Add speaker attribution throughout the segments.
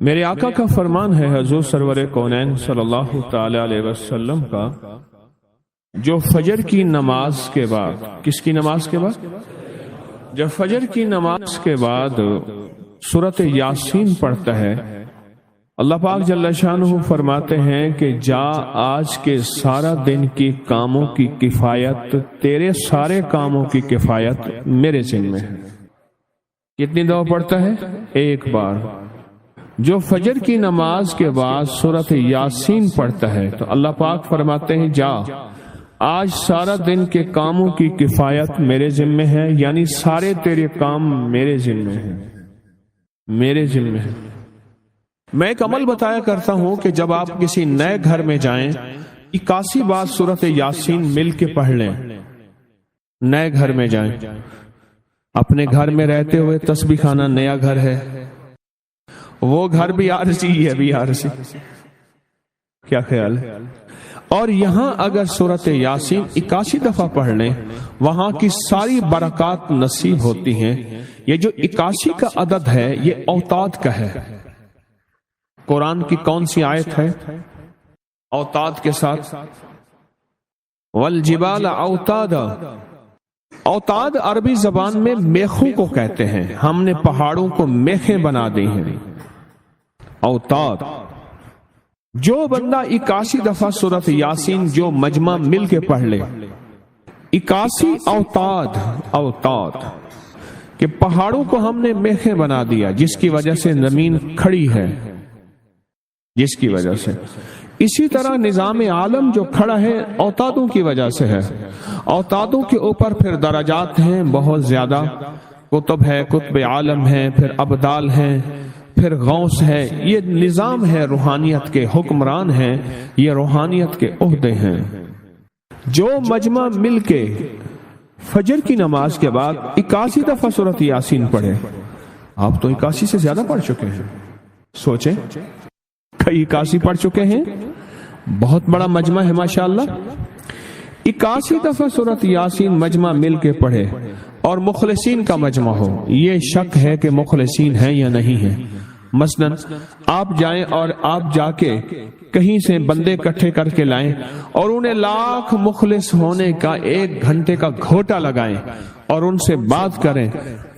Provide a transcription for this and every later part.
Speaker 1: میرے آقا کا فرمان ہے حضور سرور کونین صلی اللہ تعالی علیہ وسلم کا، جو فجر کی نماز کے بعد، کس کی نماز کے بعد؟ جب فجر کی نماز کے بعد سورۃ یاسین پڑھتا ہے، اللہ پاک جل شانہ فرماتے ہیں کہ جا آج کے سارا دن کی کاموں کی کفایت، تیرے سارے کاموں کی کفایت میرے ذمہ ہے۔ کتنی دفعہ پڑھتا ہے؟ ایک بار۔ جو فجر کی نماز کے بعد سورۃ یاسین پڑھتا ہے تو اللہ پاک فرماتے ہیں جا آج سارا دن کے کاموں کی کفایت میرے ذمہ ہے، یعنی سارے تیرے کام میرے ذمہ ہیں، میرے ذمہ ہیں۔ میں ایک عمل بتایا کرتا ہوں کہ جب آپ کسی نئے گھر میں جائیں 81 بار سورۃ یاسین مل کے پڑھ لیں۔ نئے گھر میں جائیں، اپنے گھر میں رہتے ہوئے تسبیح خانہ نیا گھر ہے، وہ گھر بھی عارضی ہے، بھی عارضی، کیا خیال ہے؟ اور یہاں اگر سورۃ یاسین 81 دفعہ پڑھ لیں، وہاں کی ساری برکات نصیب ہوتی ہیں۔ یہ جو 81 کا عدد ہے یہ اوتاد کا ہے۔ قرآن کی کون سی آیت ہے اوتاد کے ساتھ؟ والجبال اوتادا۔ اوتاد عربی زبان میں میخوں کو کہتے ہیں، ہم نے پہاڑوں کو میخیں بنا دی ہیں۔ اوتاد۔ جو بندہ 81 دفعہ سورۃ یاسین جو مجمع مل کے پڑھ لے، 81 اوتاد، اوتاد کہ پہاڑوں کو ہم نے میخیں بنا دیا، جس کی وجہ سے زمین کھڑی ہے، جس کی وجہ سے۔ اسی طرح نظام عالم جو کھڑا ہے اوتادوں کی وجہ سے ہے۔ اوتادوں کے اوپر پھر درجات ہیں بہت زیادہ، قطب ہے، قطب عالم ہے، پھر ابدال ہیں، پھر غوث ہے۔ یہ نظام ہے، روحانیت کے حکمران ہیں، یہ روحانیت کے عہدے ہیں۔ جو مجمع مل کے فجر کی نماز کے بعد 81 دفعہ سورۃ یاسین پڑھے، آپ تو 81 سے زیادہ پڑھ چکے ہیں، سوچیں، کئی 81 پڑھ چکے ہیں، بہت بڑا مجمع ہے ماشاءاللہ۔ 81 دفعہ سورۃ یاسین مجمع مل کے پڑھے اور مخلصین کا مجمع ہو، یہ شک ہے کہ مخلصین ہیں یا نہیں ہیں۔ مثلا آپ جائیں اور آپ جا کے کہیں سے بندے اکٹھے کر کے لائیں اور انہیں لاکھ مخلص ہونے کا 1 گھنٹے کا گھوٹا لگائیں اور ان سے بات کریں،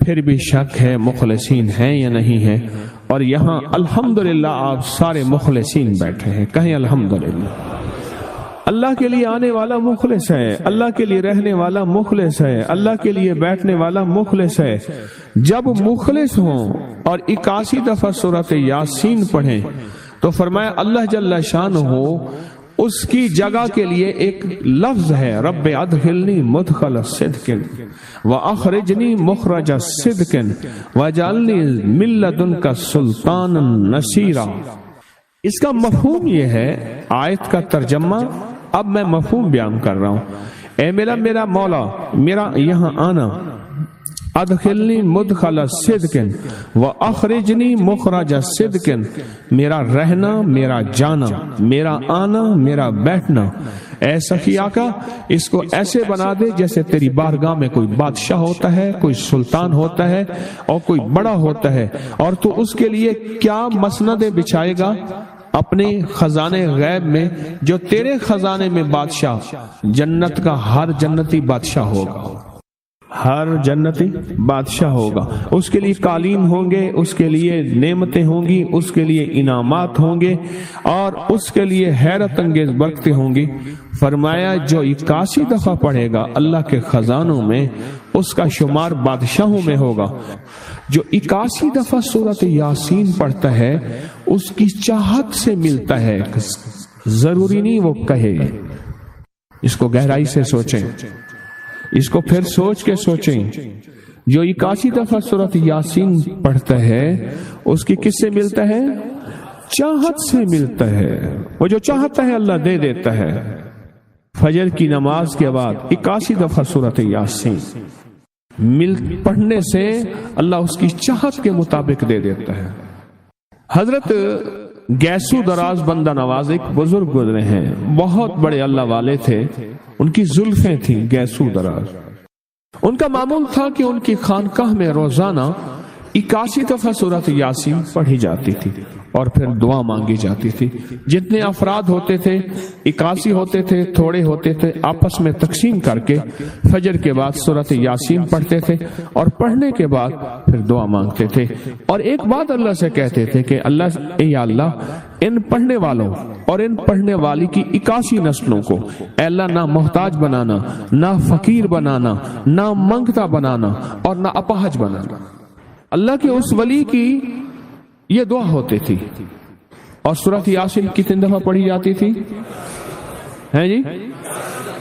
Speaker 1: پھر بھی شک ہے مخلصین ہیں یا نہیں ہیں۔ اور یہاں الحمدللہ آپ سارے مخلصین بیٹھے ہیں، کہیں الحمدللہ۔ اللہ کے لیے آنے والا مخلص ہے، اللہ کے لیے رہنے والا مخلص ہے، اللہ کے لیے بیٹھنے والا مخلص ہے۔ جب مخلص ہوں اور 81 دفعہ سورۃ یاسین پڑھیں تو فرمایا اللہ جل شانہ اس کی جگہ کے لیے ایک لفظ ہے، رب ادخلنی مدخل صدق واخرجنی مخرج صدق واجعلنی من لدنک سلطانا نصیرا۔ اس کا مفہوم یہ ہے، آیت کا ترجمہ اب میں مفہوم بیان کر رہا ہوں۔ اے میرا مولا، میرا یہاں آنا، ادخلنی مدخل صدق واخرجنی مخرج صدق، میرا رہنا، میرا جانا، میرا آنا، میرا بیٹھنا، اے سخی آقا اس کو ایسے بنا دے جیسے تیری بارگاہ میں کوئی بادشاہ ہوتا ہے، کوئی سلطان ہوتا ہے اور کوئی بڑا ہوتا ہے، اور تو اس کے لیے کیا مسندیں بچھائے گا اپنے خزانے غیب میں، جو تیرے خزانے میں بادشاہ، جنت کا ہر جنتی بادشاہ ہوگا، ہر جنتی بادشاہ ہوگا، اس کے لیے قالین ہوں گے، اس کے لیے نعمتیں ہوں گی، اس کے لیے انعامات ہوں گے اور اس کے لیے حیرت انگیز برکتیں ہوں گی۔ فرمایا جو 81 دفعہ پڑھے گا اللہ کے خزانوں میں، اس کا شمار بادشاہوں میں ہوگا۔ جو 81 دفعہ سورۃ یاسین پڑھتا ہے اس کی چاہت سے ملتا ہے، ضروری نہیں وہ کہے۔ اس کو گہرائی سے سوچیں، اس کو پھر سوچ کے سوچیں۔ جو 81 دفعہ سورۃ یاسین پڑھتا ہے اس کی کس سے ملتا ہے؟ چاہت سے ملتا ہے، وہ جو چاہتا ہے اللہ دے دیتا ہے۔ فجر کی نماز کے بعد 81 دفعہ سورۃ یاسین پڑھنے سے اللہ اس کی چاہت کے مطابق دے دیتا ہے۔ حضرت گیسو دراز بندہ نواز ایک بزرگ گزرے ہیں، بہت بڑے اللہ والے تھے، ان کی زلفیں تھیں گیسو دراز۔ ان کا معمول تھا کہ ان کی خانقاہ میں روزانہ 81 دفعہ سورۃ یاسین پڑھی جاتی تھی۔ اور پھر دعا مانگی جاتی تھی. جتنے افراد ہوتے تھے 81 ہوتے تھے، تھوڑے ہوتے تھے، آپس میں تقسیم کر کے فجر کے بعد سورۃ یاسین پڑھتے تھے اور پڑھنے کے بعد پھر دعا مانگتے تھے. اور ایک بات اللہ سے کہتے تھے کہ اللہ، یا اللہ، ان پڑھنے والوں اور ان پڑھنے والی کی 81 نسلوں کو اے اللہ نہ محتاج بنانا، نہ فقیر بنانا، نہ منگتا بنانا اور نہ اپاہج بنانا. اللہ کے اس ولی کی یہ دعا ہوتی تھی. اور سورۃ یاسین کتنی دفعہ پڑھی جاتی تھی؟ ہیں جی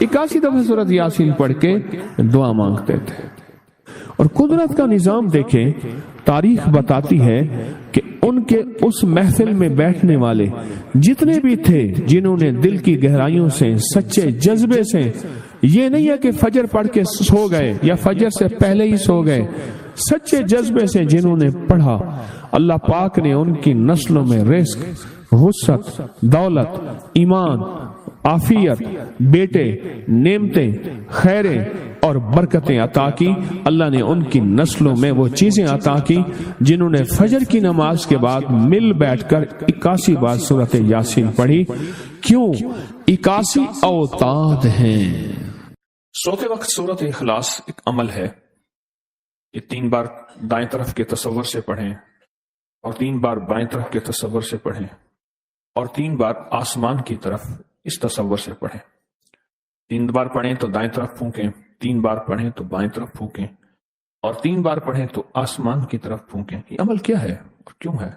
Speaker 1: 81 دفعہ سورۃ یاسین پڑھ کے دعا مانگتے تھے. اور قدرت کا نظام دیکھیں، تاریخ بتاتی ہے کہ ان کے اس محفل میں بیٹھنے والے جتنے بھی تھے، جنہوں نے دل کی گہرائیوں سے، سچے جذبے سے، یہ نہیں ہے کہ فجر پڑھ کے سو گئے یا فجر سے پہلے ہی سو گئے، سچے جذبے سے جنہوں نے پڑھا، اللہ پاک نے ان کی نسلوں میں رزق، وسعت، دولت، ایمان، عافیت، بیٹے، نعمتیں، خیریں اور برکتیں عطا کی. اللہ نے ان کی نسلوں میں وہ چیزیں عطا کی جنہوں نے فجر کی نماز کے بعد مل بیٹھ کر 81 بار سورۃ یاسین پڑھی. کیوں؟ 81 اوتاد ہیں. سوتے وقت سورۃ اخلاص ایک عمل ہے. یہ 3 بار دائیں طرف کے تصور سے پڑھیں اور 3 بار بائیں طرف کے تصور سے پڑھیں اور 3 بار آسمان کی طرف اس تصور سے پڑھیں. 3 بار پڑھیں تو دائیں طرف پھونکیں، 3 بار پڑھیں تو بائیں طرف پھونکیں اور 3 بار پڑھیں تو آسمان کی طرف پھونکیں. یہ عمل کیا ہے اور کیوں ہے؟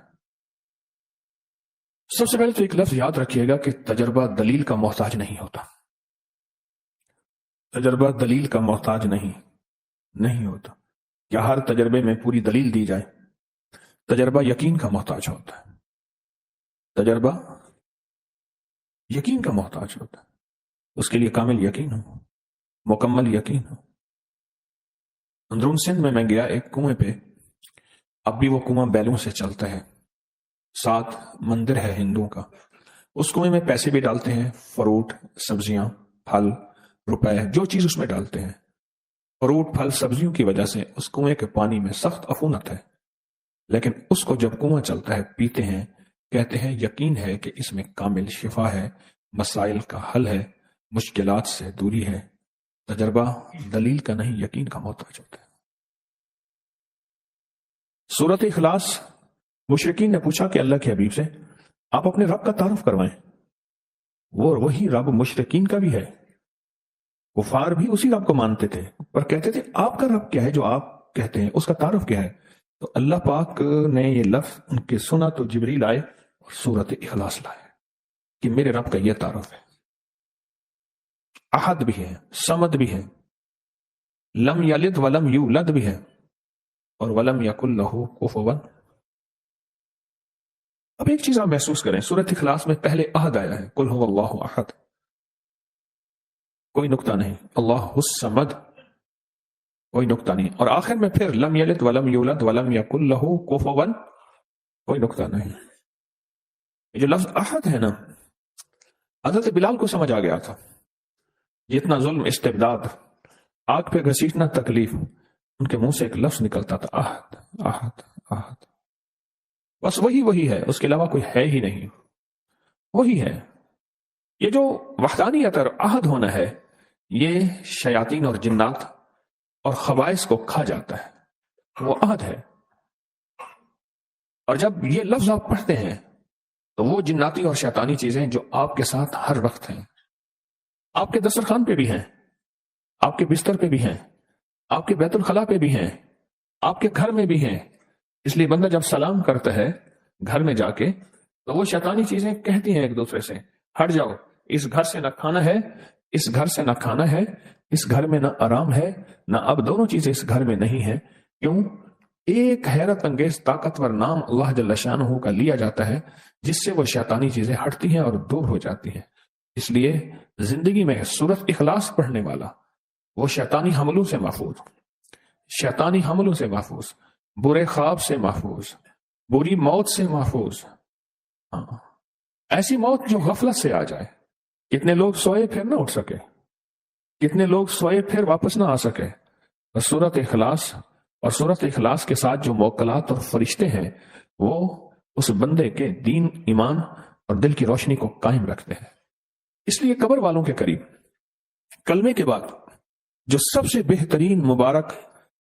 Speaker 1: سب سے پہلے تو ایک لفظ یاد رکھیے گا کہ تجربہ دلیل کا محتاج نہیں ہوتا. تجربہ دلیل کا محتاج نہیں ہوتا. یا ہر تجربے میں پوری دلیل دی جائے. تجربہ یقین کا محتاج ہوتا ہے. تجربہ یقین کا محتاج ہوتا ہے. اس کے لیے کامل یقین ہو، مکمل یقین ہو. اندرون سندھ میں گیا ایک کنویں پہ. اب بھی وہ کنواں بیلوں سے چلتا ہے. 7 مندر ہے ہندوؤں کا. اس کنویں میں پیسے بھی ڈالتے ہیں، فروٹ، سبزیاں، پھل، روپے، جو چیز اس میں ڈالتے ہیں. فروٹ، پھل، سبزیوں کی وجہ سے اس کنویں کے پانی میں سخت عفونت ہے. لیکن اس کو جب کنواں چلتا ہے پیتے ہیں، کہتے ہیں یقین ہے کہ اس میں کامل شفا ہے، مسائل کا حل ہے، مشکلات سے دوری ہے. تجربہ دلیل کا نہیں، یقین کا محتاج ہوتا ہے. سورۃ اخلاص، مشرکین نے پوچھا کہ اللہ کے حبیب سے آپ اپنے رب کا تعارف کروائیں. وہی رب مشرکین کا بھی ہے. کفار بھی اسی رب کو مانتے تھے پر کہتے تھے آپ کا رب کیا ہے جو آپ کہتے ہیں، اس کا تعارف کیا ہے. تو اللہ پاک نے یہ لفظ ان کے سنا تو جبریل آئے اور سورۃ اخلاص لائے کہ میرے رب کا یہ تعارف ہے. احد بھی ہے، صمد بھی ہے، لم یلد ولم یولد بھی ہے اور ولم یکن لہ کفوا. اب ایک چیز آپ محسوس کریں، سورۃ اخلاص میں پہلے احد آیا ہے، قل ھو اللہ احد، کوئی نقطہ نہیں. اللہ الصمد، کوئی نقطہ نہیں. اور آخر میں پھر لم یلد ولم یولد ولم یکن لہ کفوا، کوئی نقطہ نہیں. یہ جو لفظ احد ہے نا، حضرت بلال کو سمجھ آ گیا تھا. جتنا ظلم، استبداد، آگ پہ گھسیٹنا تکلیف، ان کے منہ سے ایک لفظ نکلتا تھا، احد احد احد. بس وہی ہے، اس کے علاوہ کوئی ہے ہی نہیں. وہی ہے. یہ جو وحدانیت اور احد ہونا ہے، یہ شیاطین اور جنات اور خبائث کو کھا جاتا ہے. وہ احد ہے. اور جب یہ لفظ آپ پڑھتے ہیں تو وہ جناتی اور شیطانی چیزیں جو آپ کے ساتھ ہر وقت ہیں، آپ کے دسترخوان پہ بھی ہیں، آپ کے بستر پہ بھی ہیں، آپ کے بیت الخلاء پہ بھی ہیں، آپ کے گھر میں بھی ہیں. اس لیے بندہ جب سلام کرتا ہے گھر میں جا کے تو وہ شیطانی چیزیں کہتی ہیں ایک دوسرے سے، ہٹ جاؤ، اس گھر سے نہ کھانا ہے، اس گھر سے نہ کھانا ہے، اس گھر میں نہ آرام ہے، نہ اب دونوں چیزیں اس گھر میں نہیں ہیں. کیوں؟ ایک حیرت انگیز طاقتور نام اللہ جل شانہ کا لیا جاتا ہے جس سے وہ شیطانی چیزیں ہٹتی ہیں اور دور ہو جاتی ہیں. اس لیے زندگی میں سورۃ اخلاص پڑھنے والا وہ شیطانی حملوں سے محفوظ، شیطانی حملوں سے محفوظ، برے خواب سے محفوظ، بری موت سے محفوظ. ایسی موت جو غفلت سے آ جائے. کتنے لوگ سوئے پھر نہ اٹھ سکے، کتنے لوگ سوئے پھر واپس نہ آ سکے. سورۃ اخلاص اور سورۃ اخلاص کے ساتھ جو موکلات اور فرشتے ہیں وہ اس بندے کے دین، ایمان اور دل کی روشنی کو قائم رکھتے ہیں۔ اس لیے قبر والوں کے قریب کلمے کے بعد جو سب سے بہترین، مبارک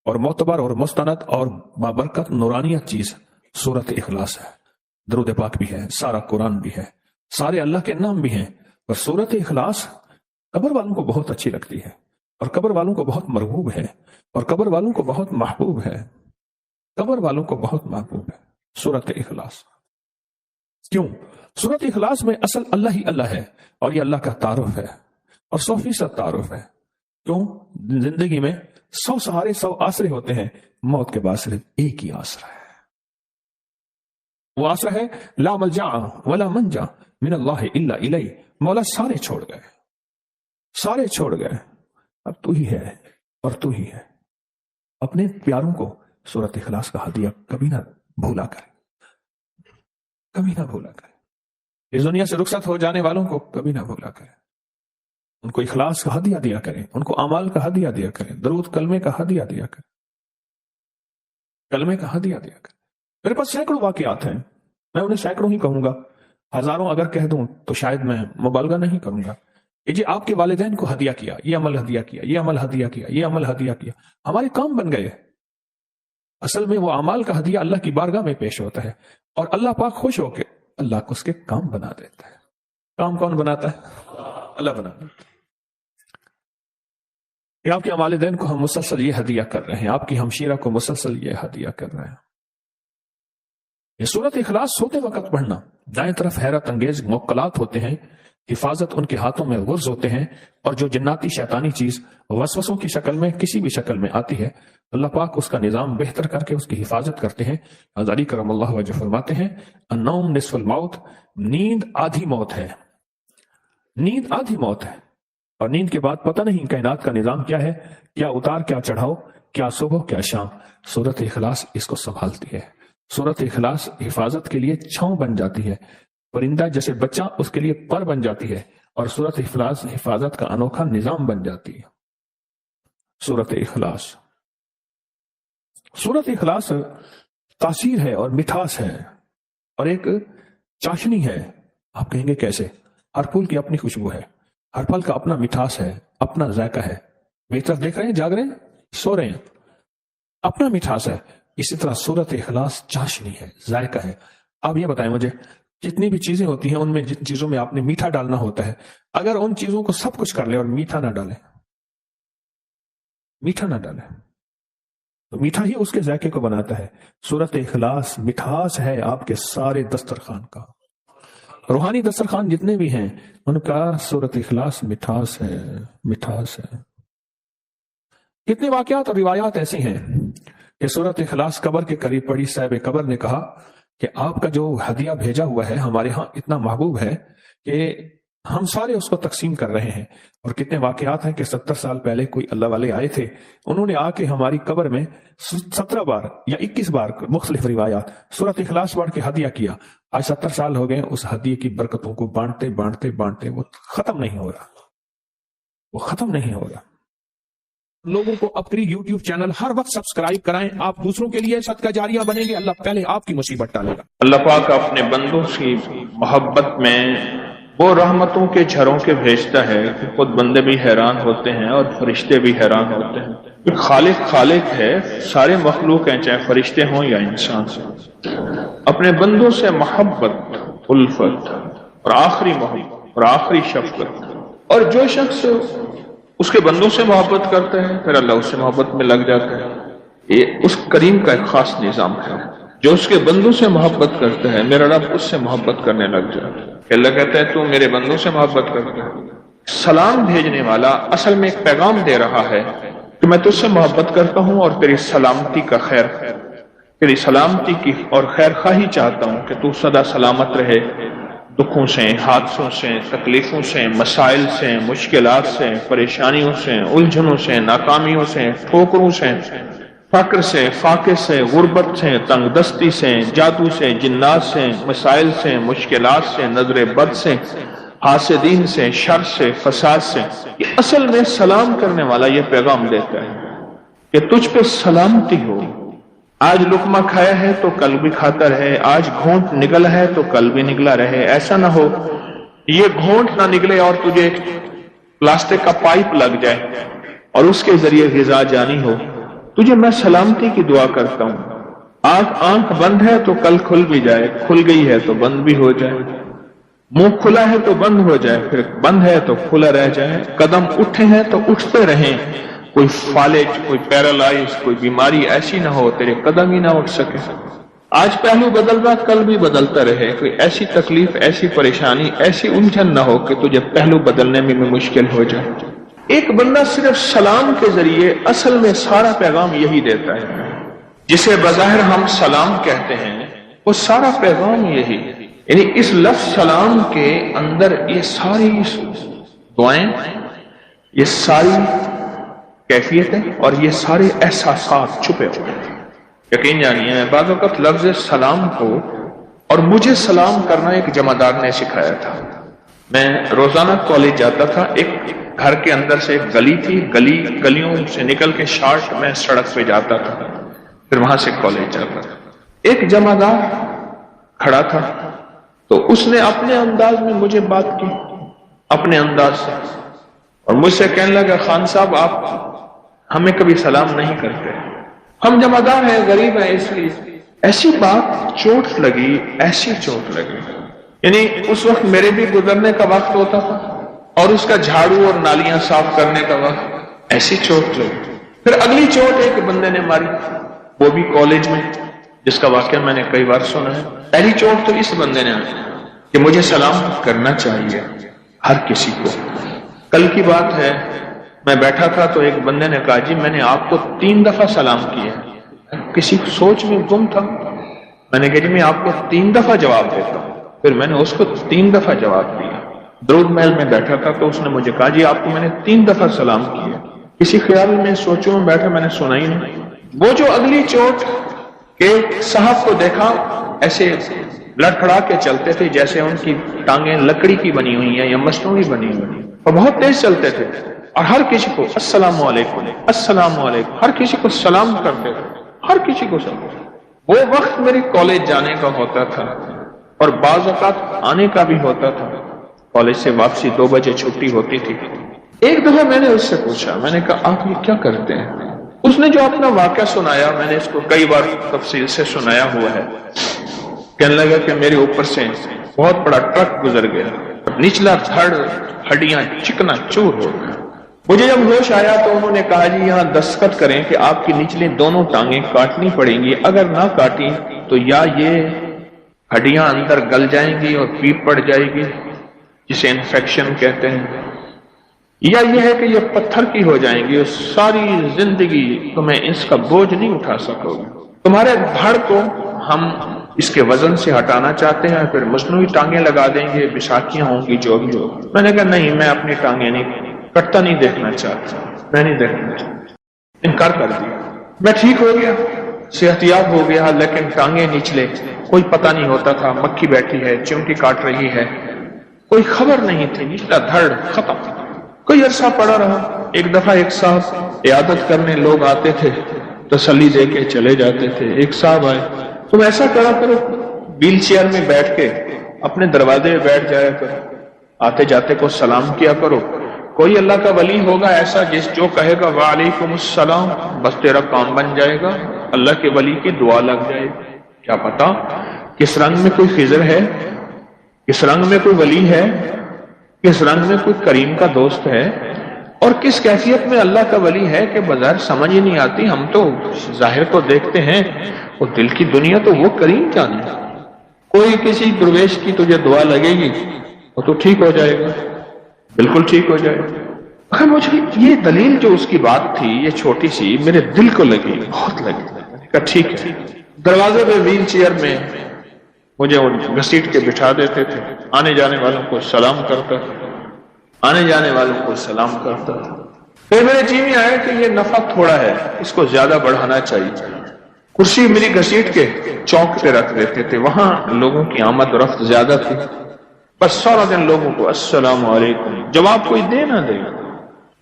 Speaker 1: اور معتبر اور مستند اور بابرکت نورانیت چیز سورۃ اخلاص ہے۔ درود پاک بھی ہے، سارا قرآن بھی ہے، سارے اللہ کے نام بھی ہیں، اور سورۃ اخلاص قبر والوں کو بہت اچھی لگتی ہے، اور قبر والوں کو بہت مرغوب ہے، اور قبر والوں کو بہت محبوب ہے، قبر والوں کو بہت محبوب ہے سورۃ اخلاص۔ کیوں؟ سورۃ اخلاص میں اصل اللہ ہی اللہ ہے، اور یہ اللہ کا تعارف ہے، اور 100% تعارف ہے۔ کیوں؟ زندگی میں 100 سہارے، 100 آسرے ہوتے ہیں، موت کے بعد صرف ایک ہی آسرا ہے۔ وہ آسرا ہے لا ملجا ولا منجا من اللہ الا الیہ۔ مولا سارے چھوڑ گئے، سارے چھوڑ گئے، اب تو ہی ہے اور تو ہی ہے۔ اپنے پیاروں کو سورۃ اخلاص کا ہدیہ کبھی نہ بھولا کرے، کبھی نہ بھولا کرے۔ اس دنیا سے رخصت ہو جانے والوں کو کبھی نہ بھولا کرے، ان کو اخلاص کا ہدیہ دیا کریں، ان کو اعمال کا ہدیہ دیا کریں، درود کلمے کا ہدیہ دیا کریں، کلمے کا ہدیہ دیا کریں۔ میرے پاس سینکڑوں واقعات ہیں، میں انہیں سینکڑوں ہی کہوں گا، ہزاروں اگر کہہ دوں تو شاید میں مبالغہ نہیں کروں گا۔ یہ جی آپ کے والدین کو ہدیہ کیا، یہ عمل ہدیہ کیا، یہ عمل ہدیہ کیا، یہ عمل ہدیہ کیا، ہمارے کام بن گئے۔ اصل میں وہ اعمال کا ہدیہ اللہ کی بارگاہ میں پیش ہوتا ہے، اور اللہ پاک خوش ہو کے اللہ کو اس کے کام بنا دیتا ہے۔ کام کون بناتا ہے؟ اللہ بناتا ہے۔ کہ آپ کے والدین کو ہم مسلسل یہ ہدیہ کر رہے ہیں، آپ کی ہمشیرہ کو مسلسل یہ ہدیہ کر رہے ہیں۔ یہ سورۃ اخلاص سوتے وقت پڑھنا، دائیں طرف حیرت انگیز موکلات ہوتے ہیں، حفاظت ان کے ہاتھوں میں غرز ہوتے ہیں، اور جو جناتی شیطانی چیز وسوسوں کی شکل میں، کسی بھی شکل میں آتی ہے، اللہ پاک اس کا نظام بہتر کر کے اس کی حفاظت کرتے ہیں۔ علی کرم اللہ وجہ فرماتے ہیں النوم نصف الموت، نیند آدھی موت ہے، نیند آدھی موت ہے، اور نیند کے بعد پتہ نہیں کائنات کا نظام کیا ہے، کیا اتار کیا چڑھاؤ، کیا صبح کیا شام۔ سورۃ اخلاص اس کو سنبھالتی ہے۔ سورۃ اخلاص حفاظت کے لیے چھاؤں بن جاتی ہے، پرندہ جیسے بچہ اس کے لیے پر بن جاتی ہے، اور سورۃ اخلاص حفاظت کا انوکھا نظام بن جاتی ہے۔ سورۃ اخلاص، سورۃ اخلاص تاثیر ہے اور مٹھاس ہے، اور ایک چاشنی ہے۔ آپ کہیں گے کیسے؟ ہر پھول کی اپنی خوشبو ہے، ہر پھل کا اپنا مٹھاس ہے، اپنا ذائقہ ہے۔ میری طرف دیکھ رہے ہیں، جاگ رہے ہیں، سو رہے ہیں، اپنا مٹھاس ہے۔ اسی طرح سورۃ اخلاص چاشنی ہے، ذائقہ ہے۔ اب یہ بتائیں مجھے، جتنی بھی چیزیں ہوتی ہیں ان میں جن چیزوں میں آپ نے میٹھا ڈالنا ہوتا ہے، اگر ان چیزوں کو سب کچھ کر لیں اور میٹھا نہ ڈالیں، میٹھا نہ ڈالیں تو میٹھا ہی اس کے ذائقے کو بناتا ہے۔ سورۃ اخلاص مٹھاس ہے آپ کے سارے دسترخوان کا، روحانی دسترخوان جتنے بھی ہیں ان کا سورۃ اخلاص مٹھاس ہے، مٹھاس ہے۔ کتنے واقعات اور روایات ایسی ہیں کہ سورۃ اخلاص قبر کے قریب پڑھی، صاحب قبر نے کہا کہ آپ کا جو ہدیہ بھیجا ہوا ہے ہمارے ہاں اتنا محبوب ہے کہ ہم سارے اس کو تقسیم کر رہے ہیں۔ اور کتنے واقعات ہیں کہ 70 سال پہلے کوئی اللہ والے آئے تھے، انہوں نے آ کے ہماری قبر میں 17 بار یا 21 بار مختلف روایات سورۃ اخلاص پڑھ کے ہدیہ کیا۔ آج 70 سال ہو گئے، اس ہدیے کی برکتوں کو بانٹتے بانٹتے بانٹتے وہ ختم نہیں ہو رہا، وہ ختم نہیں ہو رہا۔ لوگوں کو اپنی یوٹیوب چینل ہر وقت سبسکرائب کرائیں، آپ دوسروں کے لیے صدقہ جاریہ بنیں گے، اللہ پہلے آپ کی مصیبت ٹالے گا۔
Speaker 2: اللہ پاک اپنے بندوں کی محبت میں وہ رحمتوں کے جھروں کے بھیجتا ہے کہ خود بندے بھی حیران ہوتے ہیں اور فرشتے بھی حیران ہوتے ہیں۔ خالق ہے، سارے مخلوق ہیں، چاہے فرشتے ہوں یا انسان۔ اپنے بندوں سے محبت، الفت اور آخری محبت اور آخری شفقت، اور جو شخص اس کے بندوں سے محبت کرتا ہے پھر اللہ اس سے محبت میں لگ جاتا ہے۔ یہ اس کریم کا ایک خاص نظام ہے، جو اس کے بندوں سے محبت کرتا ہے میرا رب اس سے محبت کرنے لگ جاتا ہے۔ کہ اللہ کہتا ہے تو میرے بندوں سے محبت کرتا ہے۔ سلام بھیجنے والا اصل میں ایک پیغام دے رہا ہے کہ میں تجھ سے محبت کرتا ہوں اور تیری سلامتی کا خیر، تیری سلامتی کی اور خیر خواہی چاہتا ہوں کہ تو سدا سلامت رہے، دکھوں سے، حادثوں سے، تکلیفوں سے، مسائل سے، مشکلات سے، پریشانیوں سے، الجھنوں سے، ناکامیوں سے، ٹھوکروں سے، فقر سے، فاقے سے، غربت سے، تنگ دستی سے، جادو سے، جنات سے، مسائل سے، مشکلات سے، نظر بد سے، حاسدین سے، شر سے، فساد سے۔ یہ اصل میں سلام کرنے والا یہ پیغام دیتا ہے کہ تجھ پہ سلامتی ہو، آج لقمہ کھایا ہے تو کل بھی کھاتا رہے، آج گھونٹ نگلا ہے تو کل بھی نگلا رہے. ایسا نہ ہو یہ گھونٹ نہ نکلے اور تجھے پلاسٹک کا پائپ لگ جائے اور اس کے ذریعے غذا جانی ہو. تجھے میں سلامتی کی دعا کرتا ہوں. آنکھ بند ہے تو کل کھل بھی جائے، کھل گئی ہے تو بند بھی ہو جائے. منہ کھلا ہے تو بند ہو جائے، پھر بند ہے تو کھلا رہ جائے. قدم اٹھے ہیں تو اٹھتے رہیں. کوئی فالج، کوئی پیرالائز، کوئی بیماری ایسی نہ ہو تیرے قدم ہی نہ اٹھ سکے. آج پہلو بدل رہا کل بھی بدلتا رہے. کوئی ایسی تکلیف، ایسی پریشانی، ایسی الجھن نہ ہو کہ تجھے پہلو بدلنے میں مشکل ہو جائے. ایک بندہ صرف سلام کے ذریعے اصل میں سارا پیغام یہی دیتا ہے. جسے بظاہر ہم سلام کہتے ہیں وہ سارا پیغام یہی، یعنی اس لفظ سلام کے اندر یہ ساری دعائیں، یہ ساری کیفیتیں اور یہ سارے احساسات چھپے ہوئے ہیں. یقین جانیے بعض اوقات لفظ سلام کو اور مجھے سلام کرنا ایک جمعدار نے سکھایا تھا. میں روزانہ کالج جاتا تھا. ایک گھر کے اندر سے ایک گلی تھی، گلیوں سے نکل کے شارٹ میں سڑک پہ جاتا تھا، پھر وہاں سے کالج جاتا تھا. ایک جمعدار کھڑا تھا تو اس نے اپنے انداز میں مجھے بات کی، اپنے انداز سے، اور مجھ سے کہنے لگا خان صاحب آپ ہمیں کبھی سلام نہیں کرتے، ہم جمعدار ہیں، غریب ہیں، اس لیے. ایسی بات چوٹ لگی، ایسی چوٹ لگی. یعنی اس وقت میرے بھی گزرنے کا وقت ہوتا تھا اور اس کا جھاڑو اور نالیاں صاف کرنے کا وقت. ایسی چوٹ لگی. پھر اگلی چوٹ ایک بندے نے ماری، وہ بھی کالج میں، جس کا واقعہ میں نے کئی بار سنا ہے. پہلی چوٹ تو اس بندے نے کہ مجھے سلام کرنا چاہیے ہر کسی کو. کل کی بات ہے، میں بیٹھا تھا تو ایک بندے نے کہا جی میں نے آپ کو 3 دفعہ سلام کیا. کسی سوچ میں گم تھا. میں نے کہا جی میں آپ کو 3 دفعہ جواب دیتا ہوں. پھر میں نے اس کو 3 دفعہ جواب دیا. درود محل میں بیٹھا تھا تو اس نے مجھے کہا جی آپ کو میں نے 3 دفعہ سلام کیا. کسی خیال میں سوچوں میں بیٹھا، میں نے سنا ہی نہیں. وہ جو اگلی چوٹ کہ صاحب کو دیکھا ایسے لڑکھڑا کے چلتے تھے جیسے ان کی ٹانگیں لکڑی کی بنی ہوئی ہیں یا مصنوعی بنی ہوئی، اور بہت تیز چلتے تھے اور ہر کسی کو السلام علیکم السلام علیکم، ہر کسی کو سلام کرتے تھے، ہر کسی کو سلام. وہ وقت میری کالج جانے کا ہوتا تھا اور بعض اوقات آنے کا بھی ہوتا تھا. کالج سے واپسی 2 بجے چھٹی ہوتی تھی. ایک دفعہ میں نے اس سے پوچھا، میں نے کہا آپ یہ کیا کرتے ہیں؟ اس نے جو اپنا واقعہ سنایا، میں نے اس کو کئی بار تفصیل سے سنایا ہوا ہے. کہنے لگا کہ میرے اوپر سے بہت بڑا ٹرک گزر گیا، نچلا دھڑ ہڈیاں چکنا چور ہو گیا. مجھے جب ہوش آیا تو انہوں نے کہا جی یہاں دستخط کریں کہ آپ کی نچلی دونوں ٹانگیں کاٹنی پڑیں گی، اگر نہ کاٹی تو یا یہ ہڈیاں اندر گل جائیں گی اور پیپ پڑ جائے گی جسے انفیکشن کہتے ہیں، یا یہ ہے کہ یہ پتھر کی ہو جائیں گی اور ساری زندگی تمہیں اس کا بوجھ نہیں اٹھا سکو گے. تمہارے دھڑ کو ہم اس کے وزن سے ہٹانا چاہتے ہیں، پھر مصنوعی ٹانگیں لگا دیں گے، بساکیاں ہوں گی جو بھی ہوگی. میں نے کہا نہیں، میں اپنی ٹانگیں نہیں کٹتا نہیں دیکھنا چاہتا، میں نہیں دیکھنا چاہتا. انکار کر دیا. میں ٹھیک ہو گیا، صحت یاب ہو گیا، لیکن ٹانگیں نچلے کوئی پتہ نہیں ہوتا تھا. مکھی بیٹھی ہے، چونٹی کاٹ رہی ہے، کوئی خبر نہیں تھی. نچلا دھڑ ختم. کوئی عرصہ پڑا رہا. ایک دفعہ ایک صاحب عیادت کرنے لوگ آتے تھے، تسلی دے کے چلے جاتے تھے. ایک صاحب آئے، تم ایسا کرا کرو ویل چیئر میں بیٹھ کے اپنے دروازے میں بیٹھ جایا کرو، آتے جاتے کو سلام کیا کرو. کوئی اللہ کا ولی ہوگا ایسا جو کہے گا وعلیکم السلام، بس تیرا کام بن جائے گا، اللہ کے ولی کی دعا لگ جائے گی. کیا پتا کس رنگ میں کوئی خضر ہے، کس رنگ میں کوئی ولی ہے، کس رنگ میں کوئی کریم کا دوست ہے، اور کس کیفیت میں اللہ کا ولی ہے کہ بظاہر سمجھ ہی نہیں آتی. ہم تو ظاہر کو دیکھتے ہیں، اور دل کی دنیا تو وہ کریم جانے. کوئی کسی درویش کی تجھے دعا لگے گی وہ تو ٹھیک ہو جائے گا، بالکل ٹھیک ہو جائے گا. مجھے یہ دلیل جو اس کی بات تھی، یہ چھوٹی سی میرے دل کو لگی، بہت لگی. کہا ٹھیک ہے. دروازے پہ ویل چیئر میں مجھے گھسیٹ کے بٹھا دیتے تھے. آنے جانے والوں کو سلام کرتا تھا، آنے جانے والوں کو سلام کرتا تھا. پھر میرے جی میں آیا کہ یہ نفع تھوڑا ہے، اس کو زیادہ بڑھانا چاہیے. کرسی میری گھسیٹ کے چوک پہ رکھ دیتے تھے، وہاں لوگوں کی آمد و رفت زیادہ تھی. بس سارا دن لوگوں کو السلام علیکم، جواب کوئی دے نہ دے،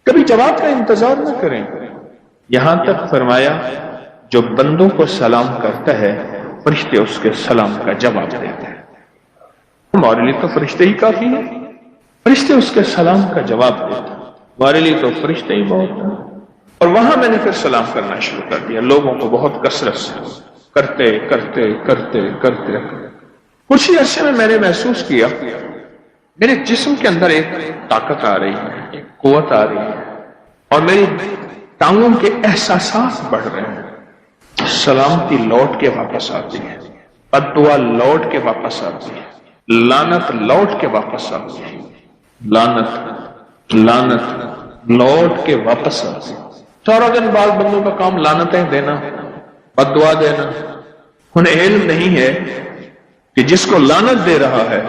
Speaker 2: کبھی جواب کا انتظار نہ کریں. یہاں تک فرمایا جو بندوں کو سلام کرتا ہے فرشتے اس کے سلام کا جواب دیتے ہیں. ہمارے لیے تو فرشتے ہی کافی ہیں، فرشتے اس کے سلام کا جواب دیتے ہیں، ہمارے لیے تو فرشتے ہی بہت ہیں. اور وہاں میں نے پھر سلام کرنا شروع کر دیا، لوگوں کو بہت کثرت سے کرتے کرتے کرتے کرتے کچھ ہی عرصے میں میں نے محسوس کیا میرے جسم کے اندر ایک طاقت آ رہی ہے، ایک قوت آ رہی ہے، اور میری ٹانگوں کے احساسات بڑھ رہے ہیں. سلامتی لوٹ کے واپس آتی ہے، بددعا لوٹ کے واپس آتی ہے، لعنت لوٹ کے واپس آتی ہے، لعنت لوٹ کے واپس آتی ہے. سارا دن بعض بندوں کا کام لعنتیں دینا، بددعا دینا. انہیں علم نہیں ہے کہ جس کو لعنت دے رہا ہے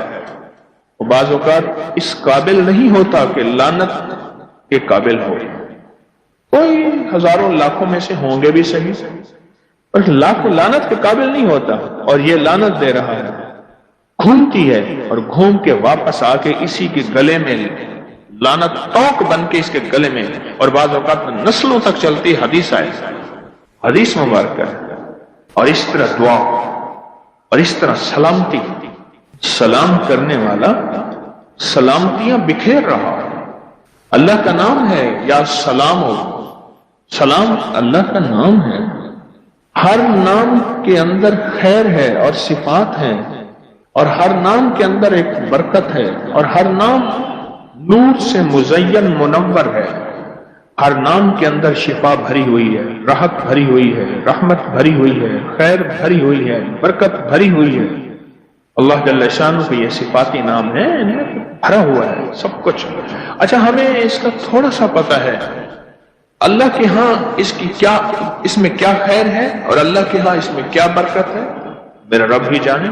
Speaker 2: وہ بعض اوقات اس قابل نہیں ہوتا کہ لعنت کے قابل ہو. کوئی ہزاروں لاکھوں میں سے ہوں گے بھی صحیح، پر لاکھوں لعنت کے قابل نہیں ہوتا، اور یہ لعنت دے رہا ہے، گھومتی ہے اور گھوم کے واپس آ کے اسی کے گلے میں لعنت توق بن کے اس کے گلے میں، اور بعض اوقات نسلوں تک چلتی حدیث آئے، حدیث مبارک ہے. اور اس طرح دعا اور اس طرح سلامتی، سلام کرنے والا سلامتیاں بکھیر رہا ہے. اللہ کا نام ہے یا سلام ہو، سلام اللہ کا نام ہے. ہر نام کے اندر خیر ہے اور صفات ہیں، اور ہر نام کے اندر ایک برکت ہے، اور ہر نام نور سے مزین منور ہے. ہر نام کے اندر شفا بھری ہوئی ہے، راحت بھری ہوئی ہے، رحمت بھری ہوئی ہے، خیر بھری ہوئی ہے، برکت بھری ہوئی ہے. اللہ جل شانہ کا یہ صفاتی نام ہے، بھرا ہوا ہے سب کچھ. اچھا، ہمیں اس کا تھوڑا سا پتہ ہے اللہ کے ہاں اس میں کیا خیر ہے، اور اللہ کے ہاں اس میں کیا برکت ہے، میرا رب ہی جانے.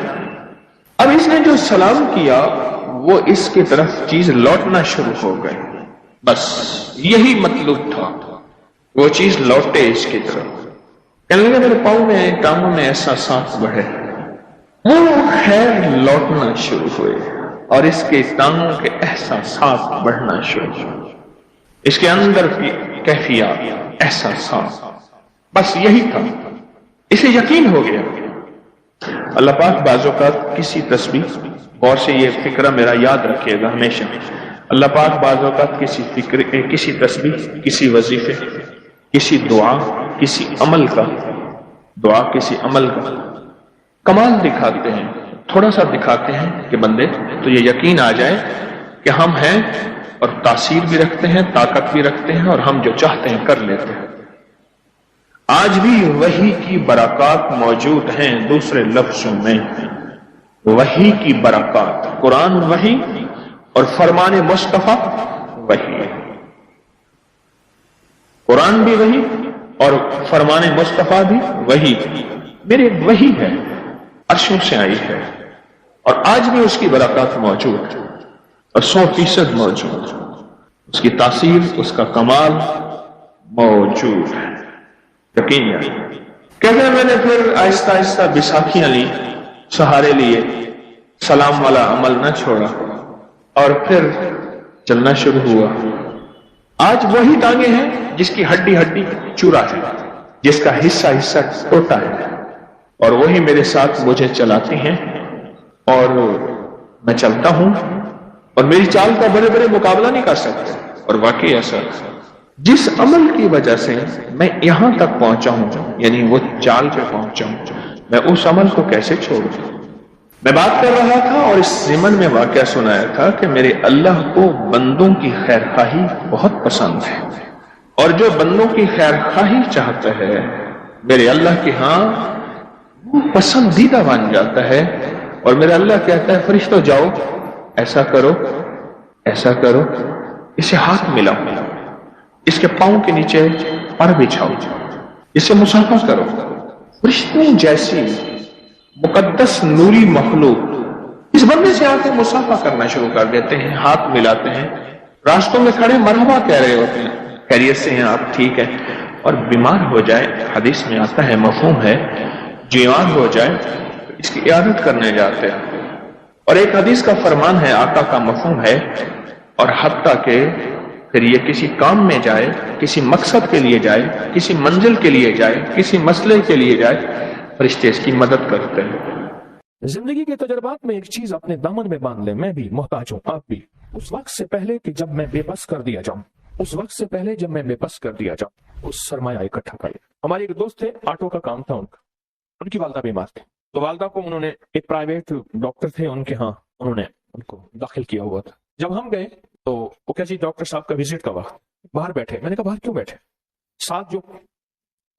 Speaker 2: اب اس نے جو سلام کیا وہ اس کی طرف چیز لوٹنا شروع ہو گئی. بس یہی مطلوب تھا، وہ چیز لوٹے اس کی طرف. کہنے لگا میرے پاؤں میں ٹانگوں میں احساسات بڑھے، وہ خیر لوٹنا شروع ہوئے، اور اس کے ٹانگوں کے احساسات بڑھنا شروع ہوئے، اس کے اندر کی کیفیات، احساسات. بس یہی تھا. اسے یقین ہو گیا. اللہ پاک بعض اوقات کسی تسبیح، غور سے یہ فکرہ میرا یاد رکھیے گا ہمیشہ، اللہ پاک بعض اوقات کسی تسبیح، کسی وظیفے، کسی دعا، کسی عمل کا کمال دکھاتے ہیں، تھوڑا سا دکھاتے ہیں کہ بندے تو یہ یقین آ جائے کہ ہم ہیں، اور تاثیر بھی رکھتے ہیں، طاقت بھی رکھتے ہیں، اور ہم جو چاہتے ہیں کر لیتے ہیں. آج بھی وحی کی برکات موجود ہیں. دوسرے لفظوں میں وحی کی برکات، قرآن وحی اور فرمان مصطفیٰ وحی. قرآن بھی وحی اور فرمان مصطفیٰ بھی وحی. میرے وحی ہے، عرشوں سے آئی ہے، اور آج بھی اس کی برکات موجود اور 100% موجود. اس کی تاثیر، اس کا کمال موجود ہے. یقین ہے. کہتے ہیں میں نے پھر آہستہ آہستہ بیساکھیاں لی، سہارے لیے، سلام والا عمل نہ چھوڑا، اور پھر چلنا شروع ہوا. آج وہی ٹانگیں ہیں جس کی ہڈی چورا ہے، جس کا حصہ ٹوٹا ہے، اور وہی میرے ساتھ مجھے چلاتی ہیں، اور میں چلتا ہوں، اور میری چال کا بڑے بڑے مقابلہ نہیں کر سکتے. اور واقعی ایسا جس عمل کی وجہ سے میں یہاں تک پہنچا ہوں، یعنی وہ چال پہ پہنچا ہوں، میں اس عمل کو کیسے چھوڑوں. میں بات کر رہا تھا اور اس ضمن میں واقعہ سنایا تھا کہ میرے اللہ کو بندوں کی خیر خواہی بہت پسند ہے، اور جو بندوں کی خیر خواہی چاہتا ہے میرے اللہ کے ہاں وہ پسندیدہ بن جاتا ہے. اور میرا اللہ کہتا ہے فرشتوں جاؤ، ایسا کرو، ایسا کرو، اسے ہاتھ ملاؤ، اس کے پاؤں کے نیچے پر بچھاؤ، اسے مصافحہ کرو. فرشتوں جیسی مقدس نوری مخلوق اس بندے سے آ کے مصافحہ کرنا شروع کر دیتے ہیں، ہاتھ ملاتے ہیں، راستوں میں کھڑے مرحبا کہہ رہے ہوتے ہیں، خیریت سے ہیں آپ، ٹھیک ہے. اور بیمار ہو جائے، حدیث میں آتا ہے، مفہوم ہے، بیمار ہو جائے اس کی عیادت کرنے جاتے ہیں. اور ایک حدیث کا فرمان ہے، آقا کا مفہوم ہے، اور حتیٰ کہ پھر یہ کسی کام میں جائے کسی مقصد کے لیے جائے، کسی منزل کے لیے جائے، کسی مسئلے کے لیے جائے، فرشتے اس کی مدد کرتے ہیں۔
Speaker 3: زندگی کے تجربات میں ایک چیز اپنے دامن میں باندھ لیں، میں بھی محتاج ہوں، آپ بھی، اس وقت سے پہلے کہ جب میں بے بس کر دیا جاؤں، اس وقت سے پہلے جب میں بے بس کر دیا جاؤں، اس سرمایہ اکٹھا کر لیں۔ ہمارے ایک دوست تھے، آٹو کا کام تھا ان کی والدہ بیمار تھی، تو والدہ کو انہوں نے ایک پرائیویٹ ڈاکٹر تھے ان کے ہاں، انہوں نے ان کو داخل کیا ہوا تھا۔ جب ہم گئے تو وہ کیا جی ڈاکٹر صاحب کا وزٹ کا وقت، باہر بیٹھے، میں نے کہا باہر کیوں بیٹھے؟ ساتھ جو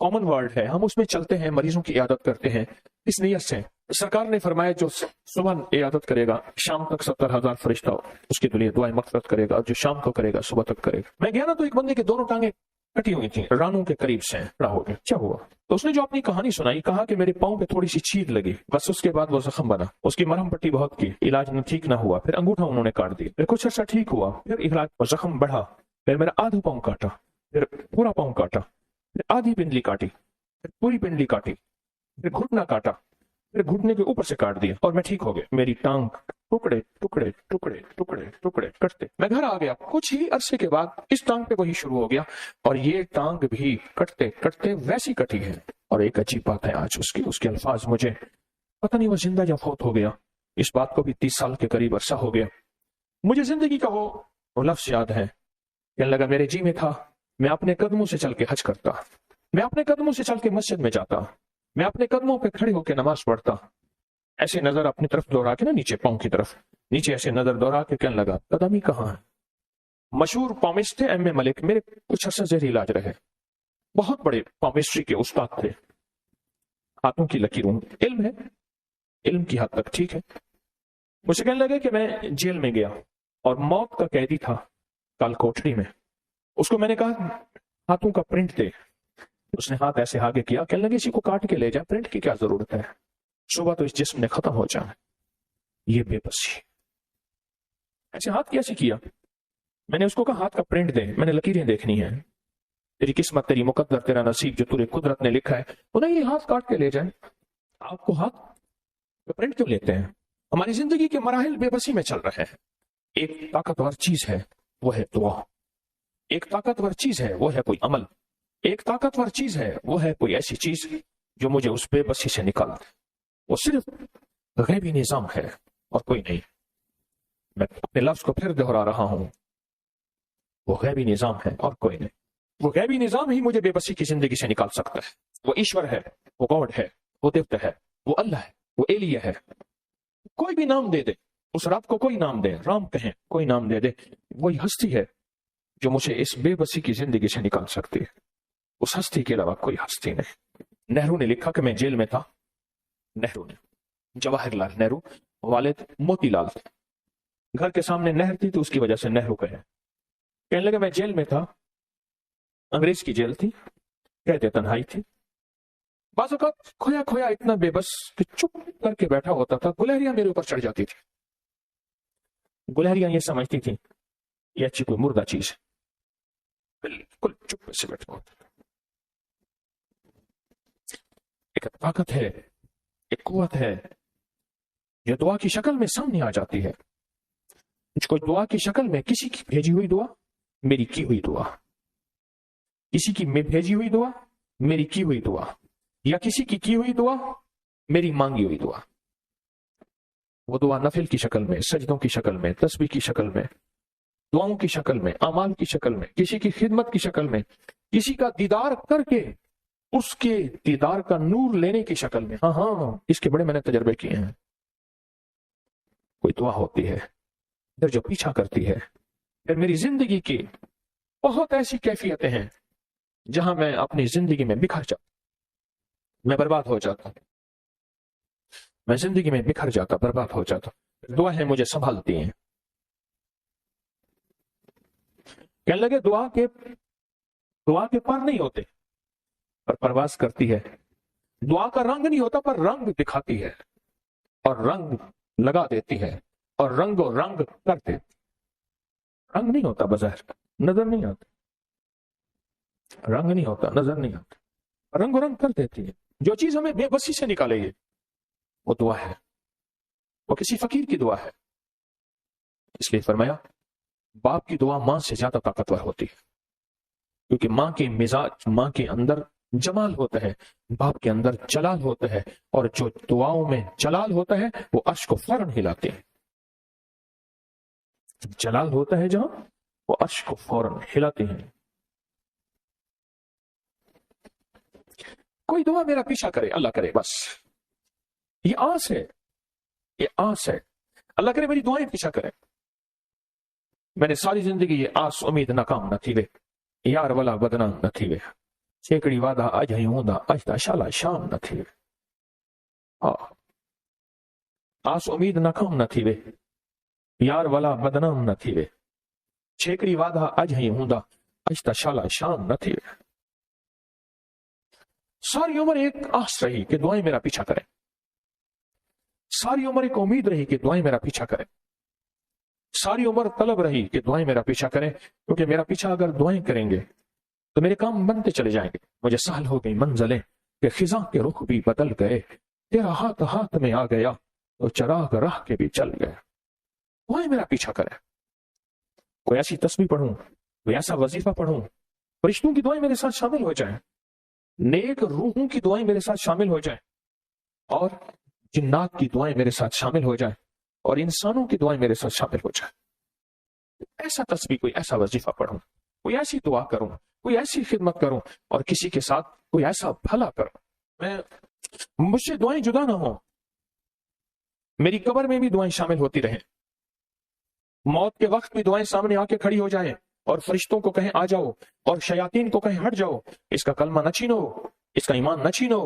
Speaker 3: کامن ورڈ ہے ہم اس میں چلتے ہیں، مریضوں کی عیادت کرتے ہیں اس نیت سے۔ سرکار نے فرمایا جو صبح عیادت کرے گا شام تک 70,000 فرشتہ اس کے لیے دعائیں مغفرت کرے گا، اور جو شام کو کرے گا صبح تک کرے گا۔ میں گیا نا تو ایک بندے کے دونوں ٹانگیں کٹی ہوئی تھیں، رانوں کے قریب سے کھڑا ہو گیا، کیا ہوا؟ تو اس نے جو اپنی کہانی سنائی، کہا کہ میرے پاؤں پہ تھوڑی سی چیر لگی، بس اس کے بعد وہ زخم بنا، اس کی مرہم پٹی بہت کی، علاج نہ ٹھیک نہ ہوا، پھر انگوٹھا انہوں نے کاٹ دیا، پھر کچھ عرصہ ٹھیک ہوا، پھر علاج زخم بڑھا، پھر میرا آدھا پاؤں کاٹا، پھر پورا پاؤں کاٹا، پھر آدھی پنڈلی کاٹی، پھر پوری پنڈلی کاٹی، پھر گھٹنا کاٹا، پھر گھٹنے کے اوپر سے کاٹ دیا، اور میں ٹھیک ہو گیا۔ میری ٹانگ ٹکڑے ٹکڑے ٹکڑے ٹکڑے ٹکڑے کٹتے، میں گھر آ گیا، کچھ ہی عرصے کے بعد اس ٹانگ پہ وہی شروع ہو گیا، اور یہ ٹانگ بھی کٹتے کٹتے ویسی کٹی ہے۔ اور ایک عجیب بات ہے آج اس کے الفاظ مجھے پتہ نہیں وہ زندہ یا فوت ہو گیا، اس بات کو بھی 30 سال کے قریب عرصہ ہو گیا، مجھے زندگی کا وہ لفظ یاد ہے، کہنے لگا میرے جی میں تھا میں اپنے قدموں سے چل کے حج کرتا، میں اپنے قدموں سے چل کے مسجد میں جاتا، میں اپنے قدموں پہ کھڑے ہو کے نماز پڑھتا، ایسے نظر اپنی طرف دوڑا کے نا، نیچے پاؤں کی طرف، نیچے ایسے نظر دوڑا کے کہنے لگا قدم ہی کہاں ہے۔ مشہور پامسٹ تھے ایم اے ملک، میرے کچھ عرصہ زہری علاج رہے، بہت بڑے پامسٹری کے استاد تھے، ہاتھوں کی لکیروں، علم ہے، علم کی حد تک ٹھیک ہے۔ مجھے کہنے لگے کہ میں جیل میں گیا اور موت کا قیدی تھا کال کوٹری میں، اس کو میں نے کہا ہاتھوں کا پرنٹ دے، اس نے ہاتھ ایسے آگے کیا، کہنے لگے اسی کو کاٹ کے لے جا، پرنٹ کی کیا ضرورت ہے، صبح تو اس جسم نے ختم ہو جانا۔ یہ بے بسی، ایسے ہاتھ کیسے کیا؟ میں نے اس کو کہا ہاتھ کا پرنٹ دے، میں نے لکیریں دیکھنی ہیں، تیری قسمت، تیری مقدر، تیرا نصیب جو تیرے قدرت نے لکھا ہے، وہ نہیں، یہ ہاتھ کاٹ کے لے جائیں۔ آپ کو ہاتھ کا پرنٹ کیوں لیتے ہیں؟ ہماری زندگی کے مراحل بے بسی میں چل رہے ہیں۔ ایک طاقتور چیز ہے وہ ہے دعا، ایک طاقتور چیز ہے وہ ہے کوئی عمل، ایک طاقتور چیز ہے وہ ہے کوئی ایسی چیز جو مجھے اس بے بسی سے نکال دے، وہ صرف غیبی نظام ہے اور کوئی نہیں۔ میں اپنے لفظ کو پھر دہرا رہا ہوں، وہ غیبی نظام ہے اور کوئی نہیں۔ وہ غیبی نظام ہی مجھے بے بسی کی زندگی سے نکال سکتا ہے۔ وہ ایشور ہے، وہ گاڈ ہے، وہ دیوتا ہے، وہ اللہ ہے، وہ ایلیہ ہے، کوئی بھی نام دے دے، اس رب کو کوئی نام دے، رام کہیں، کوئی نام دے دے، وہی ہستی ہے جو مجھے اس بے بسی کی زندگی سے نکال سکتی ہے۔ اس ہستی کے علاوہ کوئی ہستی نہیں۔ نہرو نے لکھا کہ میں جیل میں تھا، نہرو نے، جواہر لال نہرو، والد موتی لال تھے، گھر کے سامنے نہر تھی تو اس کی وجہ سے نہرو کہے۔ کہنے لگے میں جیل میں تھا، انگریز کی جیل تھی، کہتے تنہائی تھی، بعض اوقات کھویا کھویا اتنا بے بس کہ چپ کر کے بیٹھا ہوتا تھا، گلہریاں میرے اوپر چڑھ جاتی تھی، گلہریاں یہ سمجھتی تھی یہ اچھی کوئی مردہ چیز ہے، بالکل چپ سے بیٹھا ہوتا تھا۔ ایک طاقت ہے، ایک قوت ہے جو دعا کی شکل میں سامنے آ جاتی ہے، کوئی دعا کی شکل میں، کسی کی بھیجی ہوئی دعا، میری کی ہوئی دعا، کسی کی بھیجی ہوئی دعا، میری کی ہوئی دعا، یا کسی کی ہوئی دعا، میری مانگی ہوئی دعا۔ وہ دعا نفل کی شکل میں، سجدوں کی شکل میں، تسبیح کی شکل میں، دعاؤں کی شکل میں، اعمال کی شکل میں، کسی کی خدمت کی شکل میں، کسی کا دیدار کر کے اس کے دیدار کا نور لینے کی شکل میں۔ ہاں اس کے بڑے میں نے تجربے کیے ہیں۔ کوئی دعا ہوتی ہے پھر جو پیچھا کرتی ہے، پھر میری زندگی کی بہت ایسی کیفیتیں ہیں جہاں میں اپنی زندگی میں بکھر جاتا، میں برباد ہو جاتا، میں زندگی میں بکھر جاتا، برباد ہو جاتا۔ دعائیں مجھے سنبھالتی ہیں۔ کہنے لگے دعا کے پر نہیں ہوتے پر پرواز کرتی ہے، دعا کا رنگ نہیں ہوتا پر رنگ دکھاتی ہے، اور رنگ لگا دیتی ہے، اور رنگ و رنگ کرتے۔ رنگ نہیں ہوتا بظاہر، نظر نہیں آتا، رنگ نہیں ہوتا، نظر نہیں آتا، رنگ و رنگ کر دیتی ہے۔ جو چیز ہمیں بے بسی سے نکالے گی وہ دعا ہے، وہ کسی فقیر کی دعا ہے۔ اس لیے فرمایا باپ کی دعا ماں سے زیادہ طاقتور ہوتی ہے۔ کیونکہ ماں کے مزاج، ماں کے اندر جمال ہوتا ہے، باپ کے اندر جلال ہوتا ہے، اور جو دعاؤں میں جلال ہوتا ہے وہ عرش کو فوراً ہلاتے ہیں. جلال ہوتا ہے جہاں، وہ عرش کو فوراً ہلاتے ہیں. کوئی دعا میرا پیچھا کرے، اللہ کرے، بس یہ آس ہے، یہ آس ہے. اللہ کرے میری دعائیں پیچھا کرے. میں نے ساری زندگی یہ آس امید ناکام نہ تھی وے، یار والا بدنام نہ تھی وے، چیکڑی وعدہ اج ہی ہوندا اج تا شالا شام نہ تھی وے. آس امید ناکام نہ تھی وے، یار والا بدنام نہ تھی وے، چیکڑی وعدہ اج ہی ہوندا اج تا شالا شام نہ تھی وے. ساری عمر ایک آس رہی کہ دعائیں میرا پیچھا کریں، ساری عمر ایک امید رہی کہ دعائیں میرا پیچھا کریں، ساری عمر طلب رہی کہ دعائیں میرا پیچھا کریں. کیونکہ میرا پیچھا اگر دعائیں کریں گے تو میرے کام بنتے چلے جائیں گے. مجھے سہل ہو گئی منزلیں کہ خزاں کے رخ بھی بدل گئے، تیرا ہاتھ ہاتھ میں آ گیا تو چراغ راہ کے بھی چل گئے. دعائیں میرا پیچھا کریں. کوئی ایسی تسبیح پڑھوں، کوئی ایسا وظیفہ پڑھوں، فرشتوں کی دعائیں میرے ساتھ شامل ہو جائیں، نیک روحوں کی دعائیں میرے ساتھ شامل ہو جائیں، اور جنات کی دعائیں میرے ساتھ شامل ہو جائیں، اور انسانوں کی دعائیں میرے ساتھ شامل ہو جائیں. ایسا تسبیح، کوئی ایسا وظیفہ پڑھوں، کوئی ایسی دعا کروں، کوئی ایسی خدمت کروں، اور کسی کے ساتھ کوئی ایسا بھلا کروں. مجھ سے دعائیں جدا نہ ہوں، میری قبر میں بھی دعائیں شامل ہوتی رہیں، موت کے وقت بھی دعائیں سامنے آ کے کھڑی ہو جائیں، اور فرشتوں کو کہیں آ جاؤ، اور شیاطین کو کہیں ہٹ جاؤ، اس کا کلمہ نہ چھینو، اس کا ایمان نہ چھینو،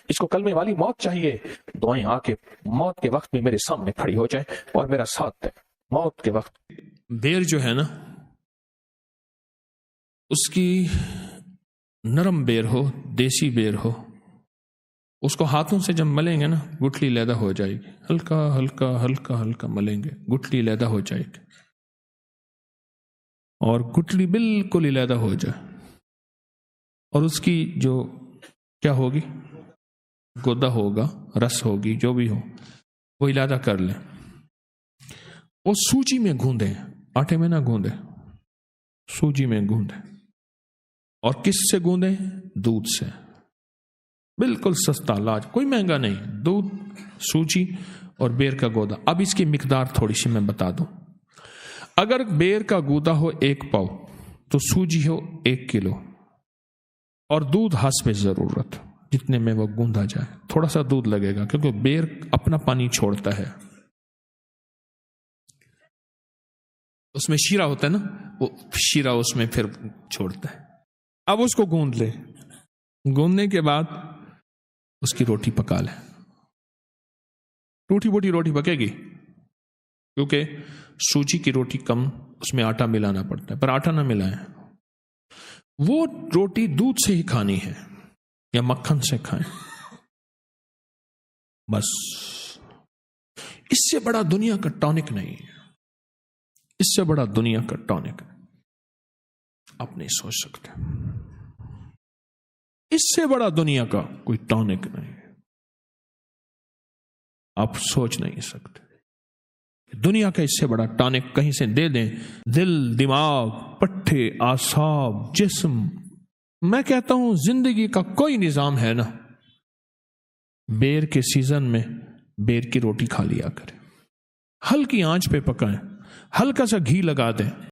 Speaker 3: اس کو کلمے والی موت چاہیے. دعائیں آ کے موت کے وقت میں میرے سامنے کھڑی ہو جائیں اور میرا ساتھ دیں موت کے وقت.
Speaker 1: بیر جو ہے نا، اس کی نرم بیر ہو، دیسی بیر ہو، اس کو ہاتھوں سے جب ملیں گے نا گٹھلی لیدہ ہو جائے گی. ہلکا ہلکا ہلکا ہلکا ملیں گے، گٹھلی لیدہ ہو جائے گی. اور گٹھلی بالکل علیحدہ ہو جائے، اور اس کی جو کیا ہوگی، گودا ہوگا، رس ہوگی، جو بھی ہو وہ علیحدہ کر لیں. وہ سوجی میں گوندیں، آٹے میں نہ گوندیں، سوجی میں گوندیں. اور کس سے گوندیں؟ دودھ سے. بالکل سستا علاج، کوئی مہنگا نہیں. دودھ، سوجی اور بیر کا گودا. اب اس کی مقدار تھوڑی سی میں بتا دوں. اگر بیر کا گودا ہو 1 پاؤ تو سوجی ہو 1 کلو، اور دودھ حسب ضرورت جتنے میں وہ گوندا جائے. تھوڑا سا دودھ لگے گا کیونکہ بیر اپنا پانی چھوڑتا ہے، اس میں شیرہ ہوتا ہے نا، وہ شیرہ اس میں پھر چھوڑتا ہے. اب اس کو گوند لے، گوندنے کے بعد اس کی روٹی پکا لے. ٹوٹی بوٹی روٹی پکے گی، کیونکہ سوجی کی روٹی کم، اس میں آٹا ملانا پڑتا ہے، پر آٹا نہ ملائیں. وہ روٹی دودھ سے ہی کھانی ہے یا مکھن سے کھائیں، بس. اس سے بڑا دنیا کا ٹانک نہیں ہے، اس سے بڑا دنیا کا ٹانک آپ نہیں سوچ سکتے. اس سے بڑا دنیا کا کوئی ٹانک نہیں، آپ سوچ نہیں سکتے. دنیا کا اس سے بڑا ٹانک کہیں سے دے دیں، دل، دماغ، پٹھے، اعصاب، جسم. میں کہتا ہوں زندگی کا کوئی نظام ہے نا، بیر کے سیزن میں بیر کی روٹی کھا لیا کریں، ہلکی آنچ پہ پکائیں، ہلکا سا گھی لگا دیں،